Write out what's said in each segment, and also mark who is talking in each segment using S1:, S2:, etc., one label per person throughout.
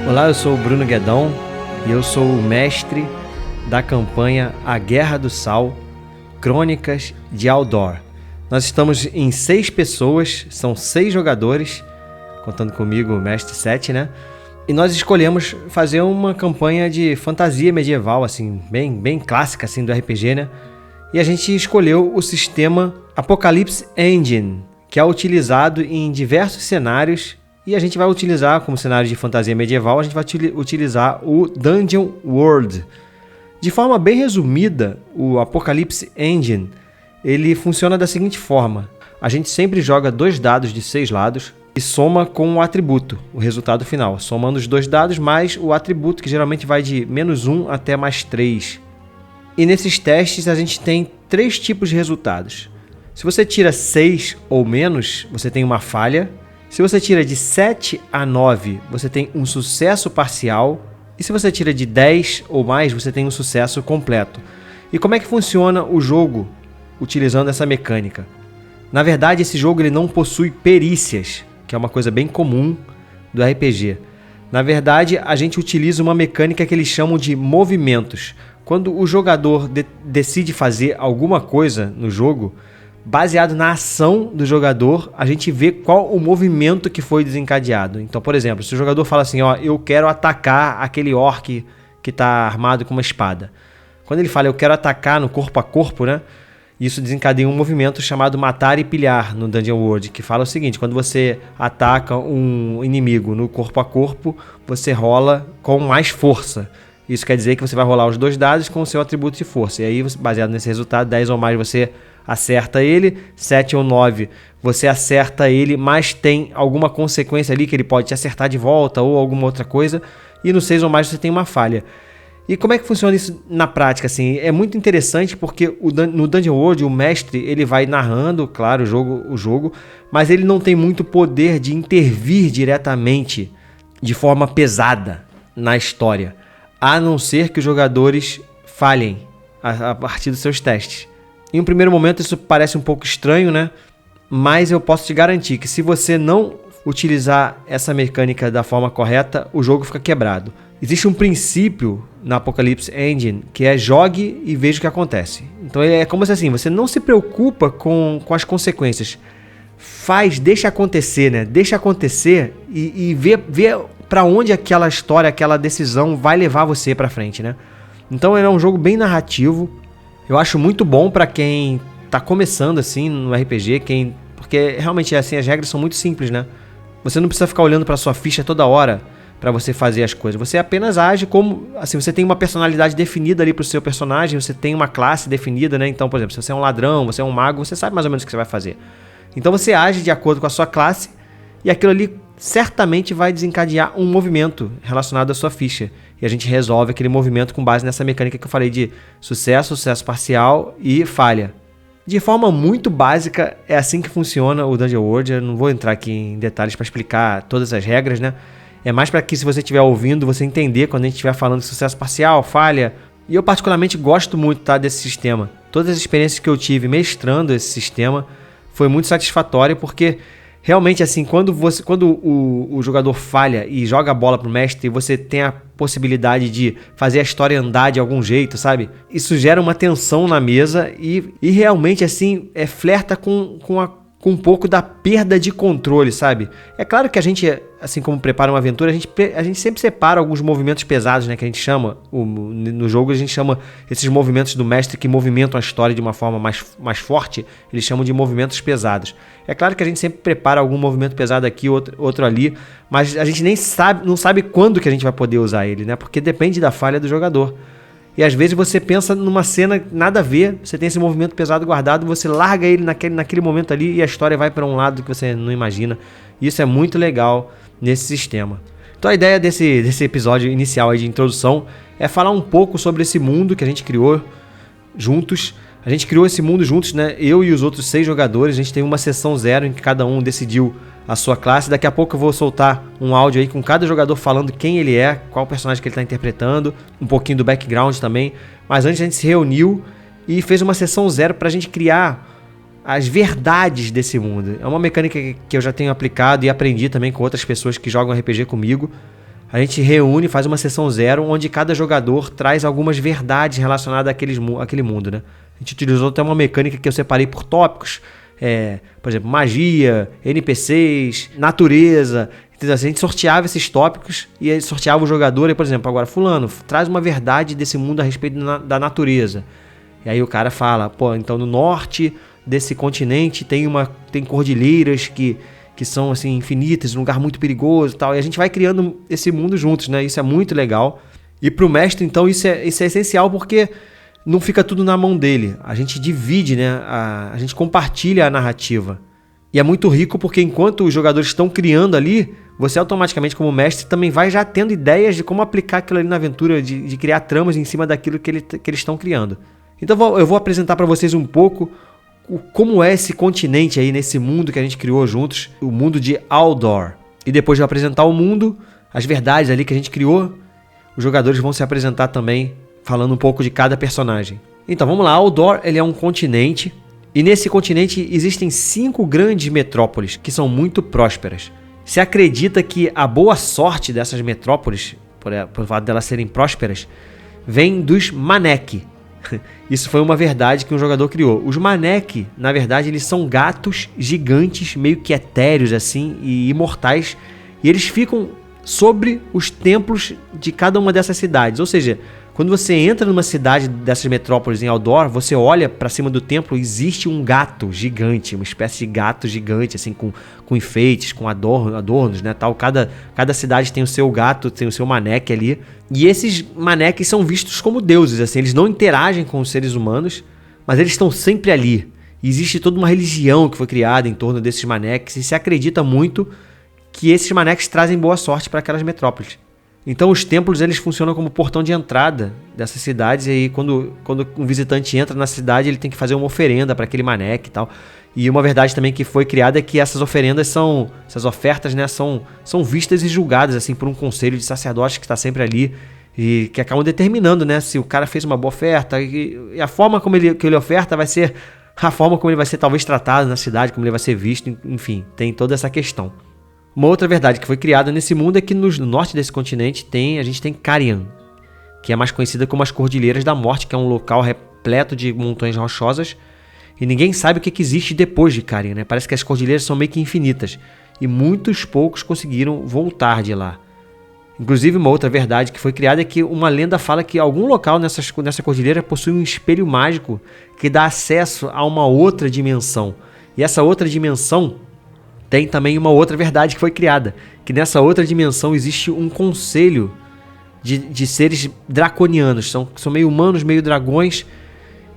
S1: Olá, eu sou o Bruno Guedão e eu sou o mestre da campanha A Guerra do Sal, Crônicas de Aldor. Nós estamos em 6 pessoas, são 6 jogadores, contando comigo o mestre 7, né? E nós escolhemos fazer uma campanha de fantasia medieval, assim, bem clássica assim, do RPG, né? E a gente escolheu o sistema Apocalypse Engine, que é utilizado em diversos cenários. E a gente vai utilizar, como cenário de fantasia medieval, a gente vai utilizar o Dungeon World. De forma bem resumida, o Apocalypse Engine, ele funciona da seguinte forma. A gente sempre joga 2 dados de 6 lados e soma com o atributo, o resultado final. Somando os 2 dados mais o atributo, que geralmente vai de -1 até +3. E nesses testes a gente tem 3 tipos de resultados. Se você tira 6 ou menos, você tem uma falha. Se você tira de 7 a 9, você tem um sucesso parcial. E se você tira de 10 ou mais, você tem um sucesso completo. E como é que funciona o jogo utilizando essa mecânica? Na verdade, esse jogo ele não possui perícias, que é uma coisa bem comum do RPG. Na verdade, a gente utiliza uma mecânica que eles chamam de movimentos. Quando o jogador decide fazer alguma coisa no jogo, baseado na ação do jogador, a gente vê qual o movimento que foi desencadeado. Então, por exemplo, se o jogador fala assim, ó, eu quero atacar aquele orc que está armado com uma espada. Quando ele fala, eu quero atacar no corpo a corpo, né? Isso desencadeia um movimento chamado matar e pilhar no Dungeon World, que fala o seguinte, quando você ataca um inimigo no corpo a corpo, você rola com mais força. Isso quer dizer que você vai rolar os 2 dados com o seu atributo de força. E aí, baseado nesse resultado, 10 ou mais você acerta ele, 7 ou 9 você acerta ele, mas tem alguma consequência ali que ele pode te acertar de volta ou alguma outra coisa, e no 6 ou mais você tem uma falha. E como é que funciona isso na prática? Assim, é muito interessante porque no Dungeon World o mestre ele vai narrando, claro, o jogo, mas ele não tem muito poder de intervir diretamente de forma pesada na história, a não ser que os jogadores falhem a partir dos seus testes. Em um primeiro momento isso parece um pouco estranho, né? Mas eu posso te garantir que se você não utilizar essa mecânica da forma correta, o jogo fica quebrado. Existe um princípio na Apocalypse Engine que é jogue e veja o que acontece. Então é como se assim, você não se preocupa com as consequências. Deixa acontecer, né? Deixa acontecer e vê para onde aquela história, aquela decisão vai levar você para frente, né? Então ele é um jogo bem narrativo. Eu acho muito bom para quem tá começando assim no RPG, porque realmente assim as regras são muito simples, né? Você não precisa ficar olhando para sua ficha toda hora para você fazer as coisas. Você apenas age como assim, você tem uma personalidade definida ali pro seu personagem, você tem uma classe definida, né? Então, por exemplo, se você é um ladrão, você é um mago, você sabe mais ou menos o que você vai fazer. Então você age de acordo com a sua classe e aquilo ali certamente vai desencadear um movimento relacionado à sua ficha. E a gente resolve aquele movimento com base nessa mecânica que eu falei de sucesso parcial e falha. De forma muito básica, é assim que funciona o Dungeon World. Eu não vou entrar aqui em detalhes para explicar todas as regras, né? É mais para que, se você estiver ouvindo, você entender quando a gente estiver falando de sucesso parcial, falha. E eu particularmente gosto muito, tá, desse sistema. Todas as experiências que eu tive mestrando esse sistema foi muito satisfatório, porque realmente, assim, quando o jogador falha e joga a bola pro mestre e você tem a possibilidade de fazer a história andar de algum jeito, sabe? Isso gera uma tensão na mesa e realmente, assim, flerta com um pouco da perda de controle, sabe? É claro que a gente, assim como prepara uma aventura, a gente sempre separa alguns movimentos pesados, né? Que a gente chama, no jogo a gente chama esses movimentos do mestre que movimentam a história de uma forma mais forte, eles chamam de movimentos pesados. É claro que a gente sempre prepara algum movimento pesado aqui, outro ali, mas a gente não sabe quando que a gente vai poder usar ele, né? Porque depende da falha do jogador. E às vezes você pensa numa cena nada a ver, você tem esse movimento pesado guardado, você larga ele naquele momento ali e a história vai para um lado que você não imagina. Isso é muito legal nesse sistema. Então a ideia desse episódio inicial aí de introdução é falar um pouco sobre esse mundo que a gente criou juntos. A gente criou esse mundo juntos, né? Eu e os outros 6 jogadores, a gente tem uma sessão 0 em que cada um decidiu a sua classe. Daqui a pouco eu vou soltar um áudio aí com cada jogador falando quem ele é, qual personagem que ele está interpretando, um pouquinho do background também. Mas antes a gente se reuniu e fez uma sessão 0 para a gente criar as verdades desse mundo. É uma mecânica que eu já tenho aplicado e aprendi também com outras pessoas que jogam RPG comigo. a gente reúne, faz uma sessão zero, onde cada jogador traz algumas verdades relacionadas àquele mundo, né? A gente utilizou até uma mecânica que eu separei por tópicos, por exemplo, magia, NPCs, natureza. Então, assim, a gente sorteava esses tópicos e aí sorteava o jogador, e, por exemplo, agora fulano, traz uma verdade desse mundo a respeito da natureza. E aí o cara fala, pô, então no norte desse continente tem cordilheiras que são assim infinitas, um lugar muito perigoso e tal. E a gente vai criando esse mundo juntos, né? Isso é muito legal. E pro mestre, então, isso é essencial porque não fica tudo na mão dele. A gente divide, né? A gente compartilha a narrativa. E é muito rico porque enquanto os jogadores estão criando ali, você automaticamente, como mestre, também vai já tendo ideias de como aplicar aquilo ali na aventura, de criar tramas em cima daquilo que eles estão criando. Então eu vou apresentar para vocês um pouco como é esse continente aí, nesse mundo que a gente criou juntos, o mundo de Aldor. E depois de apresentar o mundo, as verdades ali que a gente criou, os jogadores vão se apresentar também, falando um pouco de cada personagem. Então vamos lá, Aldor ele é um continente, e nesse continente existem 5 grandes metrópoles que são muito prósperas. Se acredita que a boa sorte dessas metrópoles, por fato delas serem prósperas, vem dos Manek. Isso foi uma verdade que um jogador criou. Os Manek, na verdade, eles são gatos gigantes, meio que etéreos assim, e imortais, e eles ficam sobre os templos de cada uma dessas cidades. Ou seja, quando você entra numa cidade dessas metrópoles em Aldor, você olha para cima do templo, existe um gato gigante, uma espécie de gato gigante, assim, com enfeites, com adornos, né, tal. Cada cidade tem o seu gato, tem o seu Manek ali. E esses Manek são vistos como deuses, assim, eles não interagem com os seres humanos, mas eles estão sempre ali. E existe toda uma religião que foi criada em torno desses Maneks, e se acredita muito que esses Maneks trazem boa sorte para aquelas metrópoles. Então os templos eles funcionam como portão de entrada dessas cidades, e aí quando um visitante entra na cidade, ele tem que fazer uma oferenda para aquele Manek e tal. E uma verdade também que foi criada é que essas ofertas, né, são vistas e julgadas assim por um conselho de sacerdotes que está sempre ali e que acabam determinando, né, se o cara fez uma boa oferta, e a forma como ele oferta vai ser a forma como ele vai ser talvez tratado na cidade, como ele vai ser visto, enfim, tem toda essa questão. Uma outra verdade que foi criada nesse mundo é que no norte desse continente a gente tem Carian, que é mais conhecida como as Cordilheiras da Morte, que é um local repleto de montanhas rochosas, e ninguém sabe o que existe depois de Carian, né? Parece que as cordilheiras são meio que infinitas, e muitos poucos conseguiram voltar de lá. Inclusive, uma outra verdade que foi criada é que uma lenda fala que algum local nessa cordilheira possui um espelho mágico que dá acesso a uma outra dimensão. E essa outra dimensão tem também uma outra verdade que foi criada, que nessa outra dimensão existe um conselho de seres draconianos, são meio humanos, meio dragões,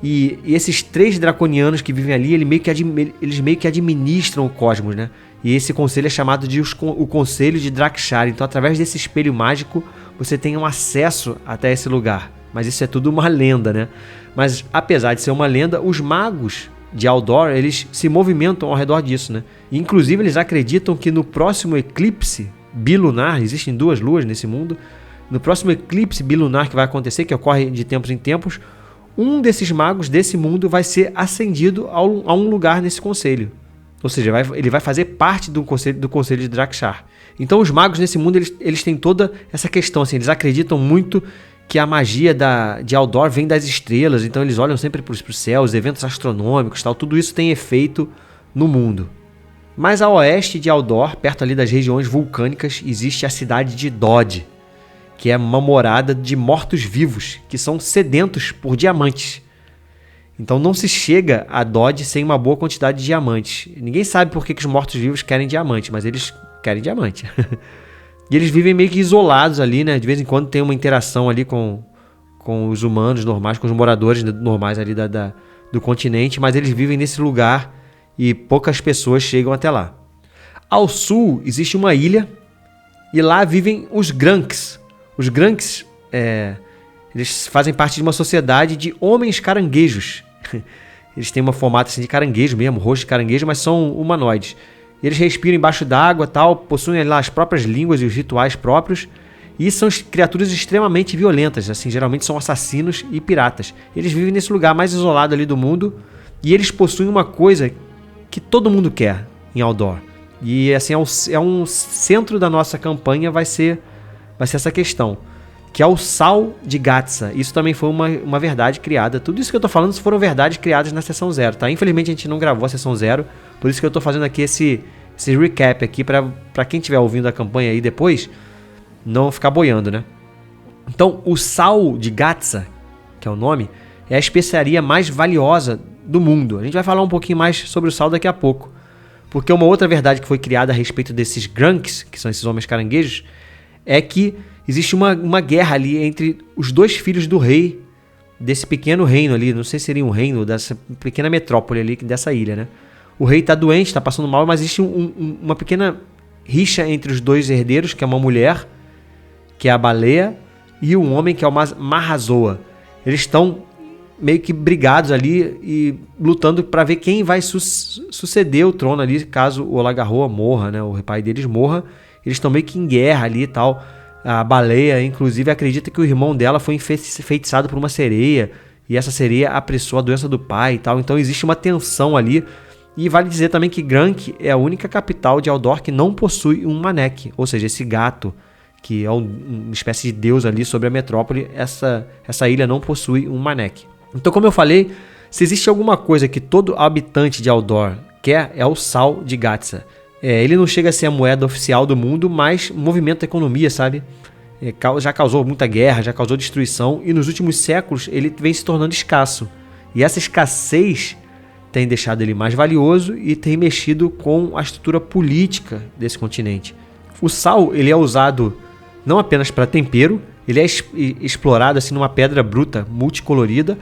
S1: e esses 3 draconianos que vivem ali, eles meio que administram o cosmos, né? E esse conselho é chamado de o Conselho de Drakshar. Então, através desse espelho mágico, você tem um acesso até esse lugar. Mas isso é tudo uma lenda, né? Mas, apesar de ser uma lenda, os magos de Aldor, eles se movimentam ao redor disso, né? E, inclusive, eles acreditam que no próximo eclipse bilunar, existem 2 luas nesse mundo, no próximo eclipse bilunar que vai acontecer, que ocorre de tempos em tempos, um desses magos desse mundo vai ser ascendido a um lugar nesse conselho. Ou seja, ele vai fazer parte do conselho de Drakshar. Então os magos nesse mundo, eles têm toda essa questão, assim, eles acreditam muito que a magia de Aldor vem das estrelas, então eles olham sempre para os céus, eventos astronômicos, tal, tudo isso tem efeito no mundo. Mais a oeste de Aldor, perto ali das regiões vulcânicas, existe a cidade de Dod, que é uma morada de mortos-vivos, que são sedentos por diamantes. Então não se chega a Dod sem uma boa quantidade de diamantes. Ninguém sabe por que os mortos-vivos querem diamante, mas eles querem diamante. E eles vivem meio que isolados ali, né? De vez em quando tem uma interação ali com os humanos normais, com os moradores normais ali do continente, mas eles vivem nesse lugar e poucas pessoas chegam até lá. Ao sul existe uma ilha e lá vivem os Granks. Os Granks, eles fazem parte de uma sociedade de homens caranguejos. Eles têm uma formato assim de caranguejo mesmo, rosto de caranguejo, mas são humanoides. Eles respiram embaixo d'água, tal, possuem lá as próprias línguas e os rituais próprios, e são criaturas extremamente violentas, assim, geralmente são assassinos e piratas. Eles vivem nesse lugar mais isolado ali do mundo, e eles possuem uma coisa que todo mundo quer em Aldor. E assim, é um centro da nossa campanha vai ser vai ser essa questão, que é o sal de Gatsa. Isso também foi uma verdade criada. Tudo isso que eu tô falando foram verdades criadas na sessão 0, tá? Infelizmente a gente não gravou a sessão 0, por isso que eu tô fazendo aqui esse recap aqui pra quem estiver ouvindo a campanha aí depois, não ficar boiando, né? Então, o sal de Gatsa, que é o nome, é a especiaria mais valiosa do mundo. A gente vai falar um pouquinho mais sobre o sal daqui a pouco. Porque uma outra verdade que foi criada a respeito desses Grunks, que são esses homens caranguejos, é que existe uma guerra ali entre os dois filhos do rei desse pequeno reino ali. Não sei se seria um reino, dessa pequena metrópole ali, dessa ilha, né? O rei tá doente, tá passando mal, mas existe uma pequena rixa entre os dois herdeiros, que é uma mulher, que é a baleia, e um homem, que é o Marrazoa. Eles estão meio que brigados ali e lutando para ver quem vai suceder o trono ali, caso o Olagarroa morra, né? O pai deles morra. Eles estão meio que em guerra ali e tal. A baleia, inclusive, acredita que o irmão dela foi enfeitiçado por uma sereia, e essa sereia apressou a doença do pai e tal. Então existe uma tensão ali. E vale dizer também que Grank é a única capital de Aldor que não possui um Manek, ou seja, esse gato, que é uma espécie de deus ali sobre a metrópole. Essa ilha não possui um Manek. Então, como eu falei, se existe alguma coisa que todo habitante de Aldor quer, é o sal de Gatsa. Ele não chega a ser a moeda oficial do mundo, mas movimenta a economia, sabe? Já causou muita guerra, já causou destruição, e nos últimos séculos ele vem se tornando escasso. E essa escassez tem deixado ele mais valioso e tem mexido com a estrutura política desse continente. O sal, ele é usado não apenas para tempero, ele é explorado assim numa pedra bruta multicolorida.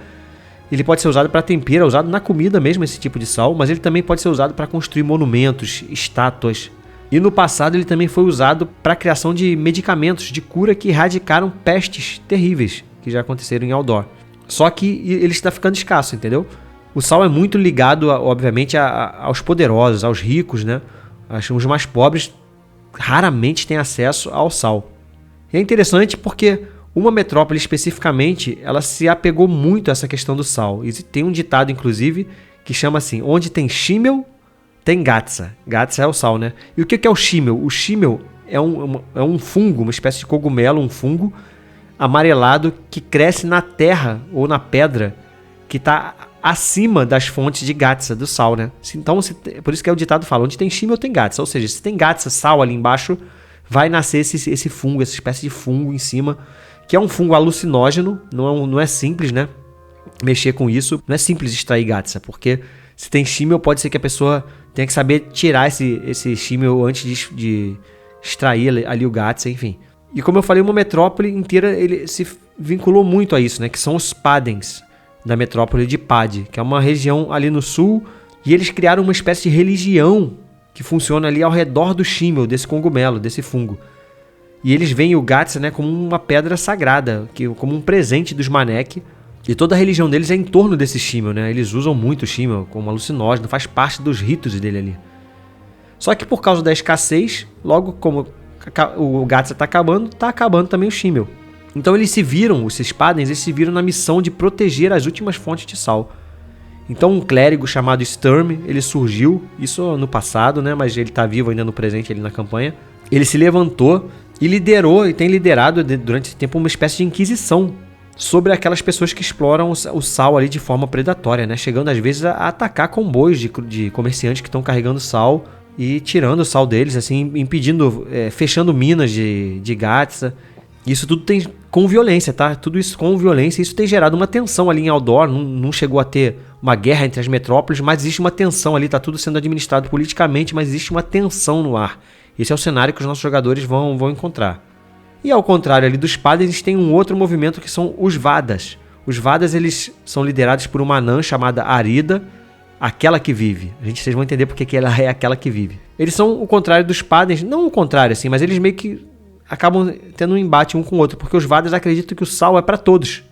S1: Ele pode ser usado para tempero, é usado na comida mesmo esse tipo de sal, mas ele também pode ser usado para construir monumentos, estátuas. E no passado ele também foi usado para a criação de medicamentos de cura que erradicaram pestes terríveis que já aconteceram em Aldor. Só que ele está ficando escasso, entendeu? O sal é muito ligado, obviamente, aos poderosos, aos ricos, né? Os mais pobres raramente têm acesso ao sal. E é interessante porque uma metrópole especificamente, ela se apegou muito a essa questão do sal. E tem um ditado, inclusive, que chama assim: onde tem Shimmel, tem Gatsa. Gatsa é o sal, né? E o que é o Shimmel? O Shimmel é um fungo, uma espécie de cogumelo, um fungo amarelado que cresce na terra ou na pedra que está acima das fontes de Gatsa, do sal, né? Então, por isso que o ditado fala: onde tem Shimmel, tem Gatsa. Ou seja, se tem Gatsa, sal ali embaixo, vai nascer esse fungo, essa espécie de fungo em cima, que é um fungo alucinógeno. Não é simples, né, mexer com isso. Não é simples extrair Gatsa, porque se tem Shimmel, pode ser que a pessoa tenha que saber tirar esse Shimmel antes de extrair ali o Gatsa, enfim. E como eu falei, uma metrópole inteira ele se vinculou muito a isso, né, que são os Padens, da metrópole de Pad, que é uma região ali no sul, e eles criaram uma espécie de religião que funciona ali ao redor do Shimmel, desse cogumelo, desse fungo. E eles veem o Gatsa, né, como uma pedra sagrada, como um presente dos Manek. E toda a religião deles é em torno desse Shimmel, né? Eles usam muito o Shimmel como alucinógeno, faz parte dos ritos dele ali. Só que por causa da escassez, logo como o Gatsa está acabando também o Shimmel. Então esses Padens, eles se viram na missão de proteger as últimas fontes de sal. Então um clérigo chamado Sturm, ele surgiu, isso no passado, né? Mas ele está vivo ainda no presente ali na campanha. Ele se levantou e liderou, e tem liderado durante esse tempo, uma espécie de inquisição sobre aquelas pessoas que exploram o sal ali de forma predatória, né? Chegando às vezes a atacar comboios de comerciantes que estão carregando sal e tirando o sal deles, assim, impedindo, fechando minas de Gatsa. Isso tudo tem com violência, tá? Tudo isso com violência. Isso tem gerado uma tensão ali em Aldor. Não chegou a ter uma guerra entre as metrópoles, mas existe uma tensão ali. Tá tudo sendo administrado politicamente, mas existe uma tensão no ar. Esse é o cenário que os nossos jogadores vão encontrar. E ao contrário ali dos Padens, eles têm um outro movimento que são os Vadas. Os Vadas, eles são liderados por uma anã chamada Arida, aquela que vive. Vocês vão entender porque que ela é aquela que vive. Eles são o contrário dos Padens, não o contrário assim, mas eles meio que acabam tendo um embate um com o outro, porque os Vadas acreditam que o sal é para todos.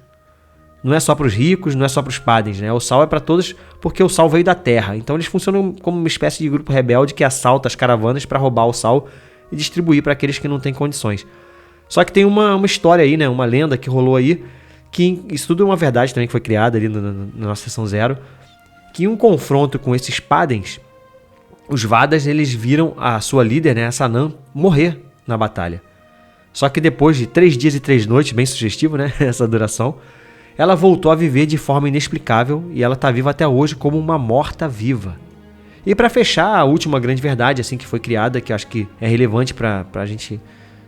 S1: Não é só para os ricos, não é só para os Padens, né? O sal é para todos porque o sal veio da terra. Então eles funcionam como uma espécie de grupo rebelde que assalta as caravanas para roubar o sal e distribuir para aqueles que não têm condições. Só que tem uma história aí, né? Uma lenda que rolou aí, que isso tudo é uma verdade também que foi criada ali na nossa sessão 0, que em um confronto com esses Padens, os Vadas, eles viram a sua líder, né, essa anã, morrer na batalha. Só que depois de 3 dias e 3 noites, bem sugestivo, né? Essa duração, ela voltou a viver de forma inexplicável e ela está viva até hoje como uma morta-viva. E para fechar, a última grande verdade assim que foi criada, que eu acho que é relevante para a gente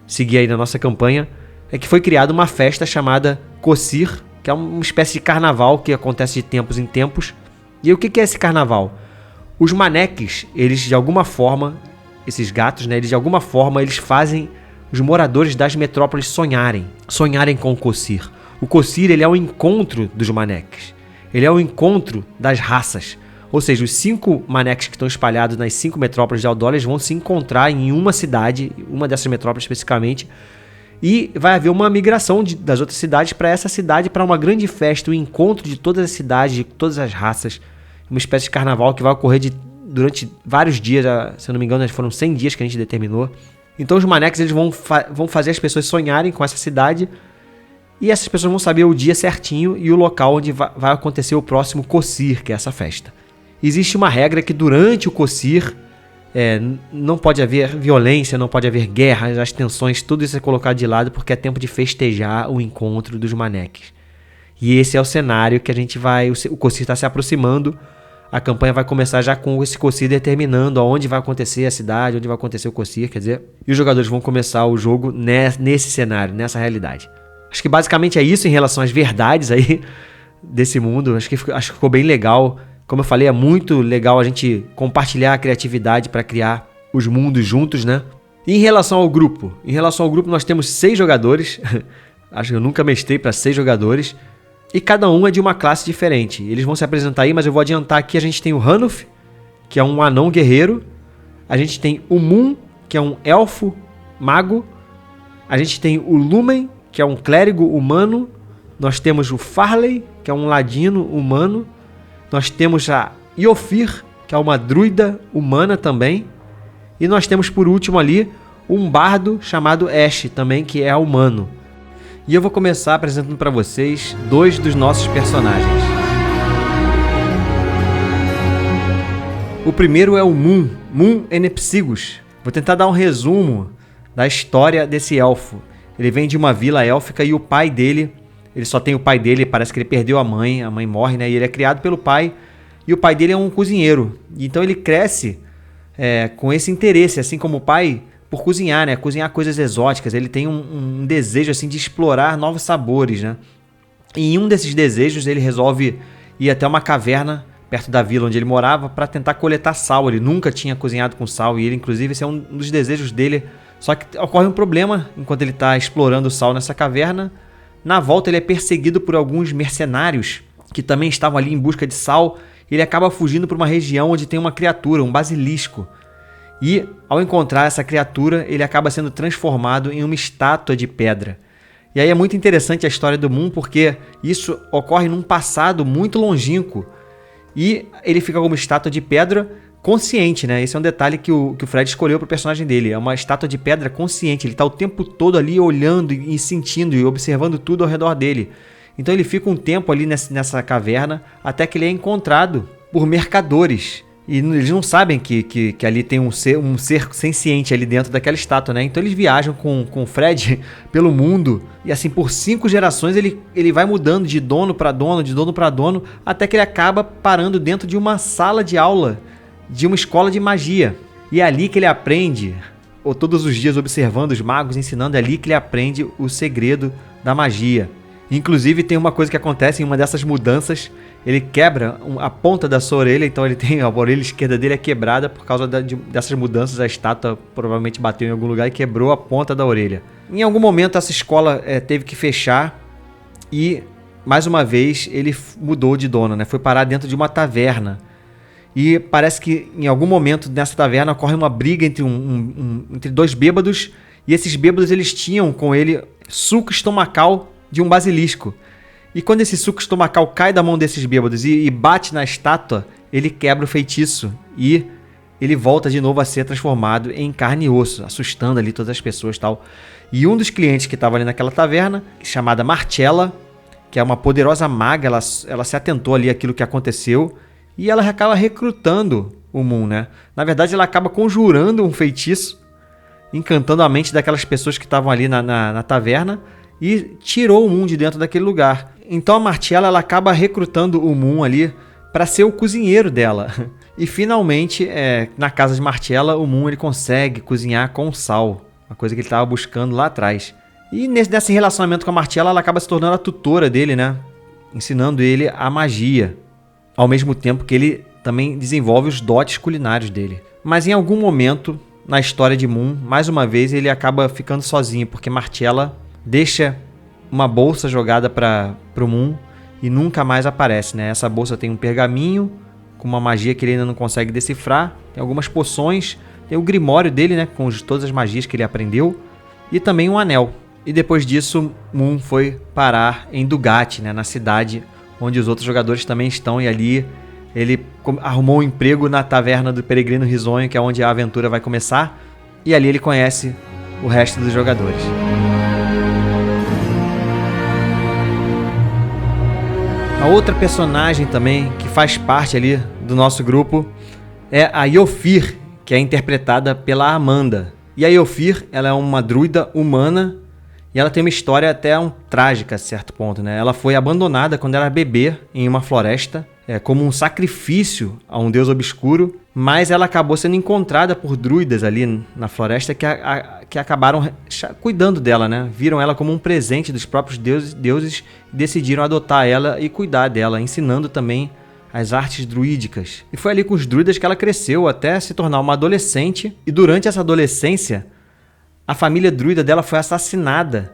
S1: seguir aí na nossa campanha, é que foi criada uma festa chamada Qasir, que é uma espécie de carnaval que acontece de tempos em tempos. E o que é esse carnaval? Os maneques, eles de alguma forma, esses gatos, né, eles de alguma forma eles fazem os moradores das metrópoles sonharem com o Qasir. O Qasir, ele é o encontro dos maneques. Ele é o encontro das raças. Ou seja, os 5 maneques que estão espalhados nas 5 metrópoles de Aldor, eles vão se encontrar em uma cidade, uma dessas metrópoles especificamente, e vai haver uma migração das outras cidades para essa cidade, para uma grande festa, o encontro de todas as cidades, de todas as raças, uma espécie de carnaval que vai ocorrer durante vários dias, se eu não me engano, foram 100 dias que a gente determinou. Então os maneques eles vão fazer as pessoas sonharem com essa cidade, e essas pessoas vão saber o dia certinho e o local onde vai acontecer o próximo Qasir, que é essa festa. Existe uma regra que durante o Qasir não pode haver violência, não pode haver guerras, as tensões, tudo isso é colocado de lado porque é tempo de festejar o encontro dos maneques. E esse é o cenário que a gente vai... O Qasir está se aproximando, a campanha vai começar já com esse Qasir determinando aonde vai acontecer a cidade, onde vai acontecer o Qasir, quer dizer, e os jogadores vão começar o jogo nesse cenário, nessa realidade. Acho que basicamente é isso em relação às verdades aí desse mundo. Acho que ficou bem legal. Como eu falei, é muito legal a gente compartilhar a criatividade para criar os mundos juntos, né? E em relação ao grupo? Em relação ao grupo nós temos 6 jogadores. Acho que eu nunca mestrei para 6 jogadores. E cada um é de uma classe diferente. Eles vão se apresentar aí, mas eu vou adiantar aqui. A gente tem o Hanuf, que é um anão guerreiro. A gente tem o Moon, que é um elfo mago. A gente tem o Lumen, que é um clérigo humano. Nós temos o Farley, que é um ladino humano. Nós temos a Iofir, que é uma druida humana também. E nós temos por último ali um bardo chamado Ash, também que é humano. E eu vou começar apresentando para vocês 2 dos nossos personagens. O primeiro é o Moon Enepsigus. Vou tentar dar um resumo da história desse elfo. Ele vem de uma vila élfica e o pai dele... Ele só tem o pai dele, parece que ele perdeu a mãe morre, né? E ele é criado pelo pai, e o pai dele é um cozinheiro. Então ele cresce com esse interesse, assim como o pai, por cozinhar, né? Cozinhar coisas exóticas. Ele tem um desejo assim de explorar novos sabores, né? E em um desses desejos ele resolve ir até uma caverna perto da vila onde ele morava para tentar coletar sal. Ele nunca tinha cozinhado com sal e ele, inclusive, esse é um dos desejos dele. Só que ocorre um problema enquanto ele está explorando o sal nessa caverna. Na volta ele é perseguido por alguns mercenários que também estavam ali em busca de sal. Ele acaba fugindo para uma região onde tem uma criatura, um basilisco. E ao encontrar essa criatura, ele acaba sendo transformado em uma estátua de pedra. E aí é muito interessante a história do Moon, porque isso ocorre num passado muito longínquo. E ele fica como estátua de pedra consciente, né? Esse é um detalhe que o Fred escolheu para o personagem dele. É uma estátua de pedra consciente. Ele está o tempo todo ali olhando e sentindo e observando tudo ao redor dele. Então ele fica um tempo ali nessa caverna até que ele é encontrado por mercadores. E eles não sabem que ali tem um ser senciente ali dentro daquela estátua, né? Então eles viajam com o Fred pelo mundo. E assim, por 5 gerações ele vai mudando de dono para dono, de dono para dono, até que ele acaba parando dentro de uma sala de aula de uma escola de magia. E é ali que ele aprende, ou todos os dias observando os magos, ensinando, é ali que ele aprende o segredo da magia. Inclusive tem uma coisa que acontece em uma dessas mudanças, ele quebra a ponta da sua orelha, então ele tem a orelha esquerda dele é quebrada por causa dessas mudanças, a estátua provavelmente bateu em algum lugar e quebrou a ponta da orelha. Em algum momento essa escola teve que fechar e, mais uma vez, ele mudou de dono, né? Foi parar dentro de uma taverna. E parece que em algum momento nessa taverna ocorre uma briga entre 2 bêbados. E esses bêbados eles tinham com ele suco estomacal de um basilisco. E quando esse suco estomacal cai da mão desses bêbados e bate na estátua, ele quebra o feitiço. E ele volta de novo a ser transformado em carne e osso, assustando ali todas as pessoas e tal. E um dos clientes que estava ali naquela taverna, chamada Marcella, que é uma poderosa maga, ela se atentou ali àquilo que aconteceu. E ela acaba recrutando o Moon, né? Na verdade, ela acaba conjurando um feitiço encantando a mente daquelas pessoas que estavam ali na taverna e tirou o Moon de dentro daquele lugar. Então a Martiela ela acaba recrutando o Moon ali para ser o cozinheiro dela. E finalmente, na casa de Martiela, o Moon ele consegue cozinhar com sal, uma coisa que ele estava buscando lá atrás. E nesse relacionamento com a Martiela, ela acaba se tornando a tutora dele, né? Ensinando ele a magia, ao mesmo tempo que ele também desenvolve os dotes culinários dele. Mas em algum momento na história de Moon, mais uma vez ele acaba ficando sozinho, porque Martiela deixa uma bolsa jogada para o Moon e nunca mais aparece, né? Essa bolsa tem um pergaminho com uma magia que ele ainda não consegue decifrar, tem algumas poções, tem o grimório dele, né, com todas as magias que ele aprendeu, e também um anel. E depois disso, Moon foi parar em Dugatti, né, na cidade onde os outros jogadores também estão, e ali ele arrumou um emprego na taverna do Peregrino Risonho, que é onde a aventura vai começar, e ali ele conhece o resto dos jogadores. A outra personagem também que faz parte ali do nosso grupo é a Iofir, que é interpretada pela Amanda. E a Iofir, ela é uma druida humana e ela tem uma história até trágica a certo ponto, né? Ela foi abandonada quando era bebê em uma floresta, como um sacrifício a um deus obscuro, mas ela acabou sendo encontrada por druidas ali na floresta que acabaram cuidando dela, né? Viram ela como um presente dos próprios deuses e decidiram adotar ela e cuidar dela, ensinando também as artes druídicas. E foi ali com os druidas que ela cresceu até se tornar uma adolescente, e durante essa adolescência a família druida dela foi assassinada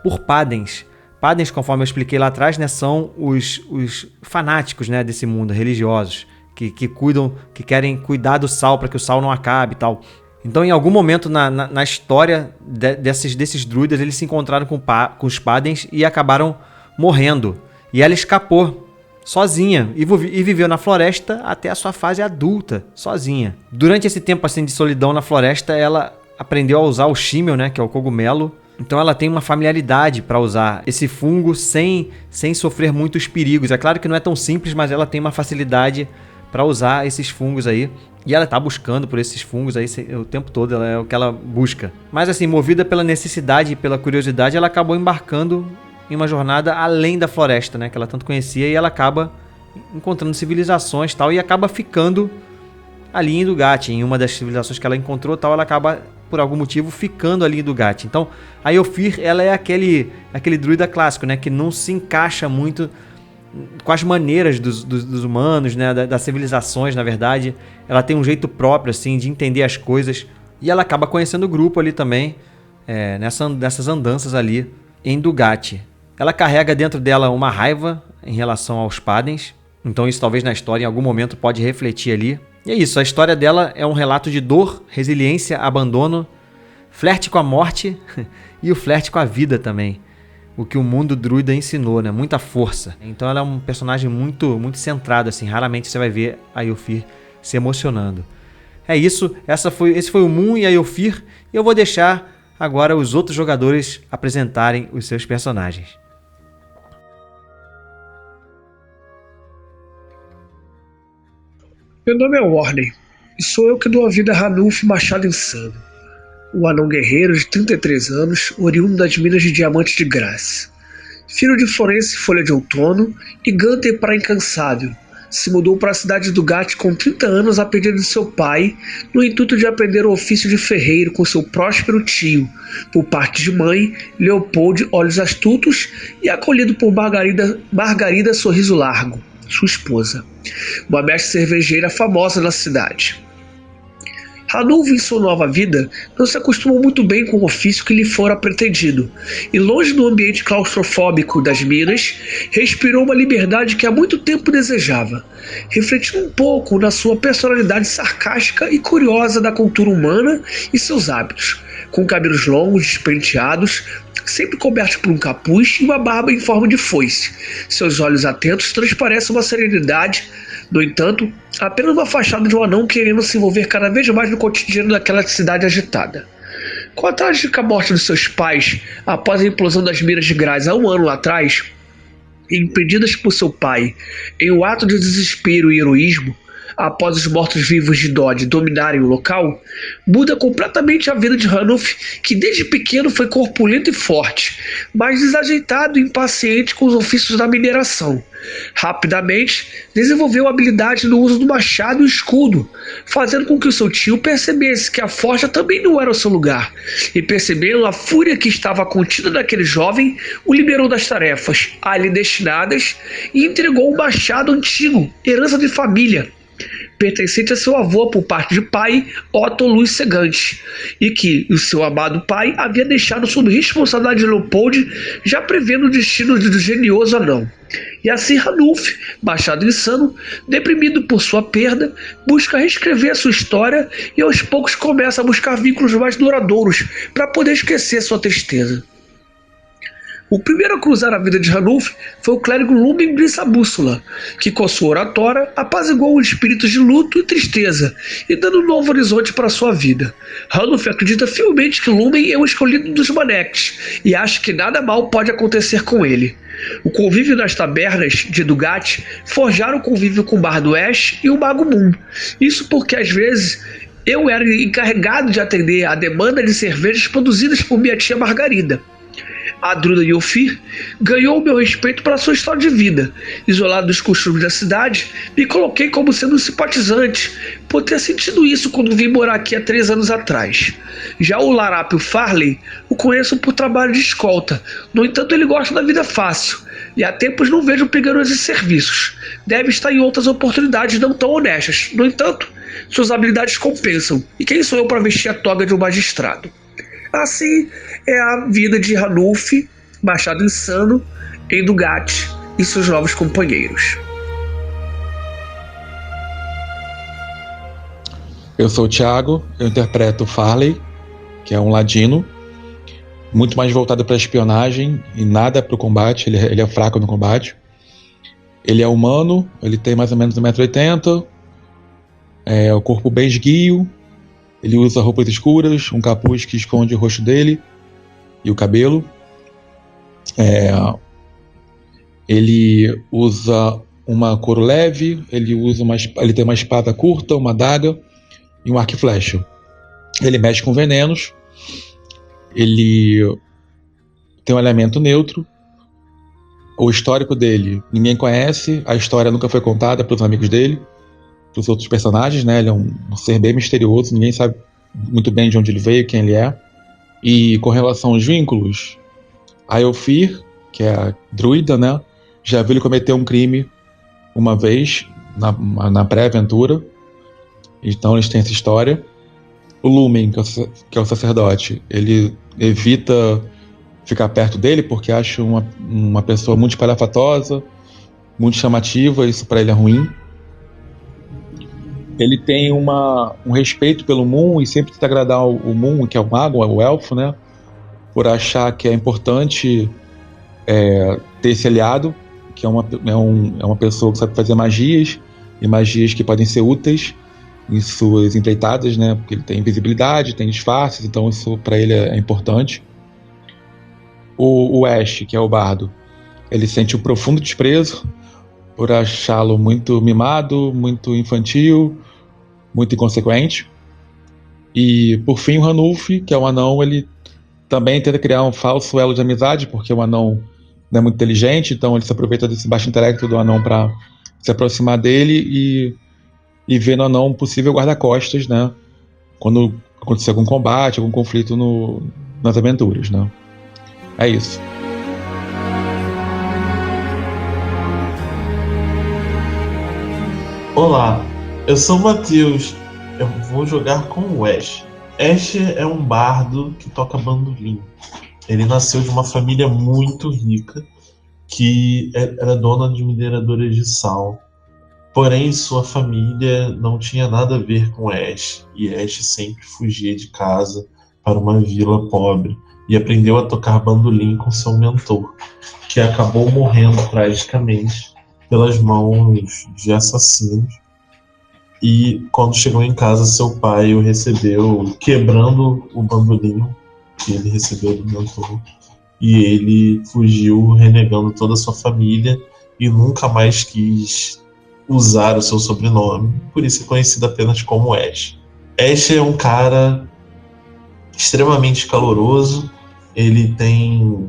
S1: por Padens. Padens, conforme eu expliquei lá atrás, né, são os fanáticos, né, desse mundo, religiosos, que cuidam, que querem cuidar do sal para que o sal não acabe e tal. Então, em algum momento na história desses druidas, eles se encontraram com os Padens e acabaram morrendo. E ela escapou sozinha e viveu na floresta até a sua fase adulta, sozinha. Durante esse tempo assim, de solidão na floresta, ela aprendeu a usar o Shimmel, né, que é o cogumelo. Então ela tem uma familiaridade para usar esse fungo sem sofrer muitos perigos. É claro que não é tão simples, mas ela tem uma facilidade para usar esses fungos aí. E ela está buscando por esses fungos aí o tempo todo, ela é o que ela busca. Mas assim, movida pela necessidade e pela curiosidade, ela acabou embarcando em uma jornada além da floresta, né, que ela tanto conhecia, e ela acaba encontrando civilizações e tal, e acaba ficando ali em Dugatti, em uma das civilizações que ela encontrou tal, ela acaba por algum motivo ficando ali em Dugatti. Então a Iofir, ela é aquele druida clássico, né, que não se encaixa muito com as maneiras dos humanos, né, das civilizações, na verdade. Ela tem um jeito próprio assim de entender as coisas, e ela acaba conhecendo o grupo ali também, nessas andanças ali em Dugatti. Ela carrega dentro dela uma raiva em relação aos Padens, então isso talvez na história em algum momento pode refletir ali. E é isso, a história dela é um relato de dor, resiliência, abandono, flerte com a morte e o flerte com a vida também. O que o mundo druida ensinou, né? Muita força. Então ela é um personagem muito, muito centrado, assim. Raramente você vai ver a Iofir se emocionando. É isso, esse foi o Moon e a Iofir, e eu vou deixar agora os outros jogadores apresentarem os seus personagens.
S2: Meu nome é Warney, e sou eu que dou a vida a Ranulf Machado Insano, um anão guerreiro de 33 anos, oriundo das minas de diamante de Graça. Filho de Florence Folha de Outono e Gunther para Incansável, se mudou para a cidade de Dugatti com 30 anos a pedido de seu pai, no intuito de aprender o ofício de ferreiro com seu próspero tio, por parte de mãe, Leopold Olhos Astutos, e acolhido por Margarida Sorriso Largo, sua esposa, uma mestre cervejeira famosa na cidade. Ranulf, em sua nova vida, não se acostumou muito bem com o ofício que lhe fora pretendido, e longe do ambiente claustrofóbico das minas, respirou uma liberdade que há muito tempo desejava, refletindo um pouco na sua personalidade sarcástica e curiosa da cultura humana e seus hábitos, com cabelos longos, despenteados, sempre cobertos por um capuz e uma barba em forma de foice. Seus olhos atentos transparecem uma serenidade, no entanto, apenas uma fachada de um anão querendo se envolver cada vez mais no cotidiano daquela cidade agitada. Com a trágica morte dos seus pais, após a implosão das minas de Graz há um ano atrás, impedidas por seu pai, em um ato de desespero e heroísmo, após os mortos-vivos de Dodge dominarem o local, muda completamente a vida de Ranulf, que desde pequeno foi corpulento e forte, mas desajeitado e impaciente com os ofícios da mineração. Rapidamente, desenvolveu habilidade no uso do machado e escudo, fazendo com que o seu tio percebesse que a forja também não era o seu lugar, e percebendo a fúria que estava contida naquele jovem, o liberou das tarefas a lhe destinadas e entregou um machado antigo, herança de família, pertencente a seu avô por parte de pai, Otto Luiz Segante, e que o seu amado pai havia deixado sob responsabilidade de Leopold, já prevendo o destino do genioso anão. E assim Ranulf, machado insano, deprimido por sua perda, busca reescrever a sua história e aos poucos começa a buscar vínculos mais duradouros para poder esquecer sua tristeza. O primeiro a cruzar a vida de Ranulf foi o clérigo Lumen Brisabússola, que com sua oratória apaziguou os espíritos de luto e tristeza e dando um novo horizonte para sua vida. Ranulf acredita fielmente que Lumen é o escolhido dos Maneques e acha que nada mal pode acontecer com ele. O convívio nas tabernas de Dugat forjaram o convívio com o Bardo Ash e o Mago Moon. Isso porque às vezes eu era encarregado de atender a demanda de cervejas produzidas por minha tia Margarida. A druida Yofir ganhou o meu respeito pela sua história de vida. Isolado dos costumes da cidade, me coloquei como sendo um simpatizante, por ter sentido isso quando vim morar aqui há 3 anos atrás. Já o Larápio Farley o conheço por trabalho de escolta, no entanto ele gosta da vida fácil, e há tempos não vejo pegando esses serviços. Deve estar em outras oportunidades não tão honestas, no entanto, suas habilidades compensam, e quem sou eu para vestir a toga de um magistrado? Assim é a vida de Ranulf, machado insano, em Dugat e seus novos companheiros.
S3: Eu sou o Thiago, eu interpreto o Farley, que é um ladino, muito mais voltado para a espionagem e nada para o combate, ele é fraco no combate. Ele é humano, ele tem mais ou menos 1,80 m, o corpo bem esguio. Ele usa roupas escuras, um capuz que esconde o rosto dele e o cabelo. Ele usa uma couro leve, ele tem uma espada curta, uma adaga e um arco e flecha. Ele mexe com venenos, ele tem um elemento neutro. O histórico dele ninguém conhece, a história nunca foi contada para os amigos dele, para os outros personagens, né? Ele é um ser bem misterioso, ninguém sabe muito bem de onde ele veio, quem ele é. E com relação aos vínculos, a Yofir, que é a druida, né? Já viu ele cometer um crime uma vez, na pré-aventura, então eles têm essa história. O Lumen, que é o sacerdote, ele evita ficar perto dele porque acha uma pessoa muito espalhafatosa, muito chamativa, isso para ele é ruim. Ele tem um respeito pelo Moon e sempre tenta agradar o Moon, que é o mago, o elfo, né? Por achar que é importante ter esse aliado, que é uma pessoa que sabe fazer magias, e magias que podem ser úteis em suas empreitadas, né? Porque ele tem invisibilidade, tem disfarces, então isso para ele é importante. O Ash, que é o bardo, ele sente um profundo desprezo por achá-lo muito mimado, muito infantil, muito inconsequente. E por fim o Ranulf, que é um anão, ele também tenta criar um falso elo de amizade, porque o anão não é muito inteligente, então ele se aproveita desse baixo intelecto do anão para se aproximar dele e ver no anão um possível guarda-costas, né? Quando acontecer algum combate, algum conflito nas aventuras, né? É isso.
S4: Olá, eu sou o Matheus. Eu vou jogar com o Ash. Ash é um bardo que toca bandolim. Ele nasceu de uma família muito rica que era dona de mineradoras de sal. Porém, sua família não tinha nada a ver com Ash. E Ash sempre fugia de casa para uma vila pobre e aprendeu a tocar bandolim com seu mentor, que acabou morrendo tragicamente pelas mãos de assassinos. E quando chegou em casa, seu pai o recebeu quebrando o bandolim que ele recebeu do mentor, e ele fugiu renegando toda a sua família e nunca mais quis usar o seu sobrenome, por isso é conhecido apenas como Ash. Ash é um cara extremamente caloroso, ele tem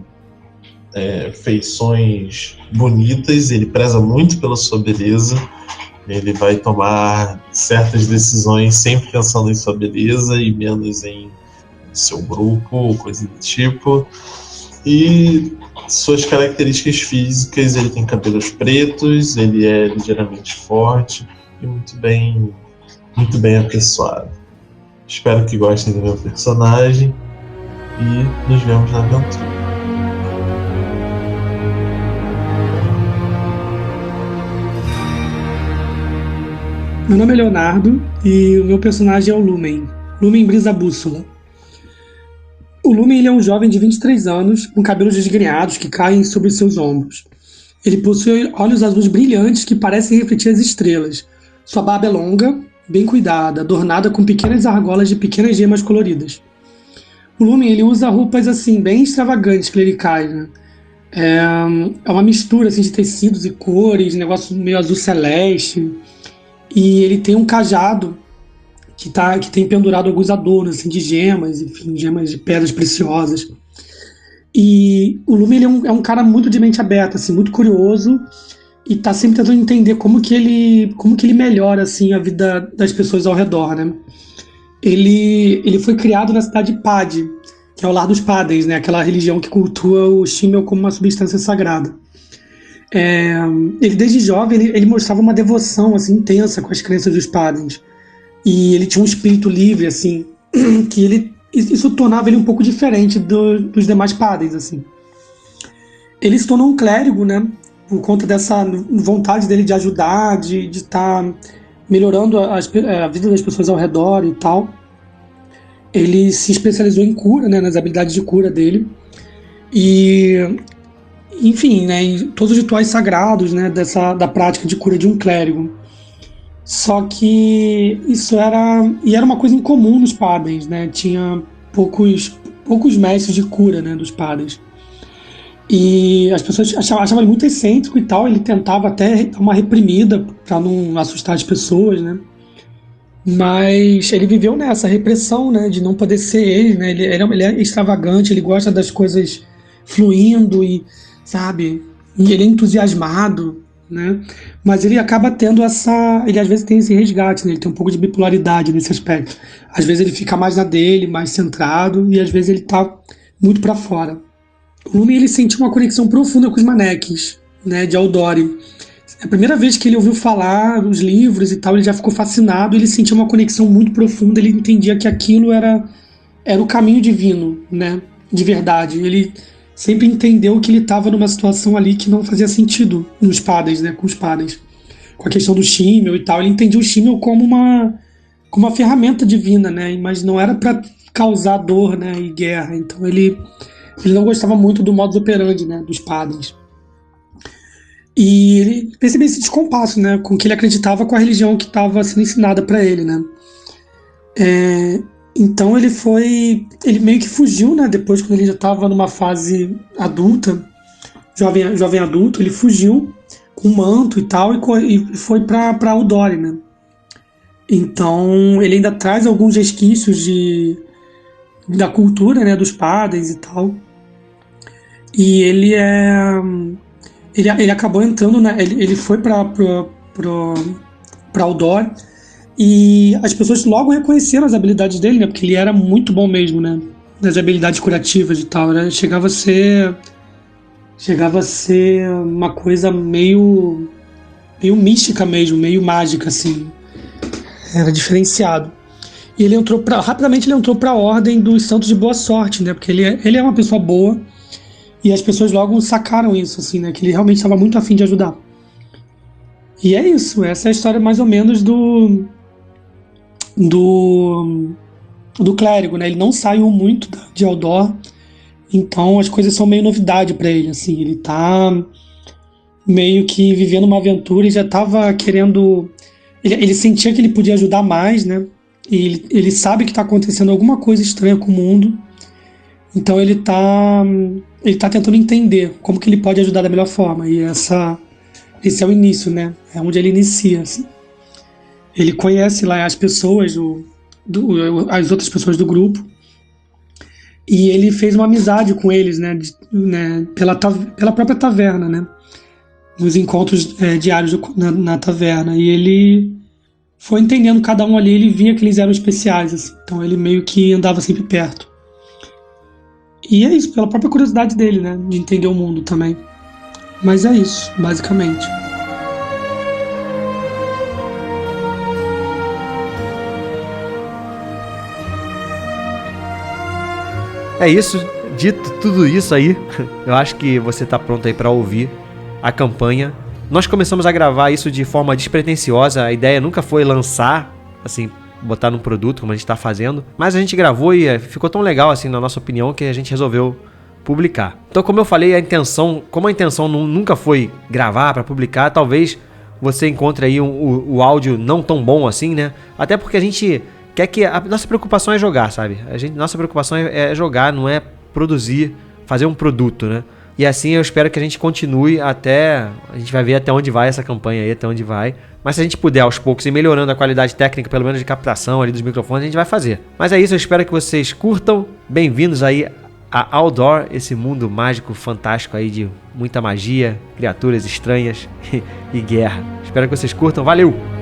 S4: feições bonitas, ele preza muito pela sua beleza, ele vai tomar certas decisões sempre pensando em sua beleza e menos em seu grupo ou coisa do tipo. E suas características físicas, ele tem cabelos pretos, ele é ligeiramente forte e muito bem apessoado. Espero que gostem do meu personagem e nos vemos na aventura.
S2: Meu nome é Leonardo e o meu personagem é o Lumen. Lumen Brisa Bússola. O Lumen ele é um jovem de 23 anos, com cabelos desgrenhados que caem sobre seus ombros. Ele possui olhos azuis brilhantes que parecem refletir as estrelas. Sua barba é longa, bem cuidada, adornada com pequenas argolas de pequenas gemas coloridas. O Lumen ele usa roupas assim, bem extravagantes, clericais, né? É uma mistura assim, de tecidos e cores, negócio meio azul celeste. E ele tem um cajado que tem pendurado alguns adornos assim, de gemas, enfim, gemas de pedras preciosas. E o Lumen ele é um cara muito de mente aberta, assim, muito curioso, e está sempre tentando entender como que ele melhora assim, a vida das pessoas ao redor, né? Ele foi criado na cidade de Pad, que é o lar dos Padens, né? Aquela religião que cultua o Shimmel como uma substância sagrada. Ele desde jovem ele mostrava uma devoção assim, intensa com as crenças dos Padens. E ele tinha um espírito livre, assim, que isso tornava ele um pouco diferente dos demais Padens, assim. Ele se tornou um clérigo, né, por conta dessa vontade dele de ajudar, de estar melhorando a vida das pessoas ao redor e tal. Ele se especializou em cura, né, nas habilidades de cura dele. E, enfim, né, em todos os rituais sagrados, né, da prática de cura de um clérigo. Só que isso era uma coisa incomum nos Padens, né? Tinha poucos mestres de cura, né, dos Padens. E as pessoas achavam ele muito excêntrico e tal. Ele tentava até dar uma reprimida para não assustar as pessoas, né? Mas ele viveu nessa repressão, né, de não poder ser ele, né? Ele é extravagante, ele gosta das coisas fluindo e, sabe? E ele é entusiasmado, né? Mas ele acaba tendo ele às vezes tem esse resgate, né? Ele tem um pouco de bipolaridade nesse aspecto. Às vezes ele fica mais na dele, mais centrado, e às vezes ele tá muito para fora. O Lumen ele sentiu uma conexão profunda com os Maneques, né, de Aldori. A primeira vez que ele ouviu falar dos livros e tal, ele já ficou fascinado, ele sentiu uma conexão muito profunda, ele entendia que aquilo era o caminho divino, né, de verdade. Ele sempre entendeu que ele estava numa situação ali que não fazia sentido nos Padens, né, com os Padens. Com a questão do Shimmel e tal, ele entendia o Shimmel como uma ferramenta divina, né, mas não era para causar dor, né, e guerra. Então ele não gostava muito do modus operandi, né, dos Padens. E ele percebeu esse descompasso, né, com que ele acreditava com a religião que estava sendo ensinada para ele, né. Então ele meio que fugiu, né, depois quando ele já estava numa fase adulta, jovem adulto, ele fugiu com um manto e tal e foi para Aldori, né. Então ele ainda traz alguns resquícios da cultura, né, dos Padens e tal. E ele acabou entrando, né, ele foi para Aldori. E as pessoas logo reconheceram as habilidades dele, né? Porque ele era muito bom mesmo, né? Das habilidades curativas e tal, né? Chegava a ser uma coisa meio mística mesmo, meio mágica, assim. Era diferenciado. E rapidamente ele entrou para a Ordem dos Santos de Boa Sorte, né? Porque ele é uma pessoa boa e as pessoas logo sacaram isso, assim, né? Que ele realmente estava muito afim de ajudar. E é isso, essa é a história mais ou menos do clérigo, né? Ele não saiu muito de Aldor, então as coisas são meio novidade para ele, assim. Ele tá meio que vivendo uma aventura e já tava querendo... Ele sentia que ele podia ajudar mais, né? E ele sabe que tá acontecendo alguma coisa estranha com o mundo, então ele tá tentando entender como que ele pode ajudar da melhor forma. E essa
S5: esse é o início, né? É onde ele inicia, assim. Ele conhece lá as pessoas, as outras pessoas do grupo, e ele fez uma amizade com eles, né? Pela própria taverna, né? Nos encontros diários na taverna. E ele foi entendendo cada um ali, ele via que eles eram especiais, assim. Então ele meio que andava sempre perto. E é isso, pela própria curiosidade dele, né? De entender o mundo também. Mas é isso, basicamente.
S1: É isso, dito tudo isso aí, eu acho que você tá pronto aí pra ouvir a campanha. Nós começamos a gravar isso de forma despretensiosa, a ideia nunca foi lançar, assim, botar num produto como a gente tá fazendo, mas a gente gravou e ficou tão legal, assim, na nossa opinião, que a gente resolveu publicar. Então, como eu falei, como a intenção nunca foi gravar pra publicar, talvez você encontre aí o áudio não tão bom assim, né? Até porque a gente quer que a nossa preocupação é jogar, sabe? Nossa preocupação é jogar, não é produzir, fazer um produto, né? E assim eu espero que a gente continue até... A gente vai ver até onde vai essa campanha aí, até onde vai. Mas se a gente puder aos poucos ir melhorando a qualidade técnica, pelo menos de captação ali dos microfones, a gente vai fazer. Mas é isso, eu espero que vocês curtam. Bem-vindos aí a Aldor, esse mundo mágico, fantástico aí de muita magia, criaturas estranhas e guerra. Espero que vocês curtam. Valeu!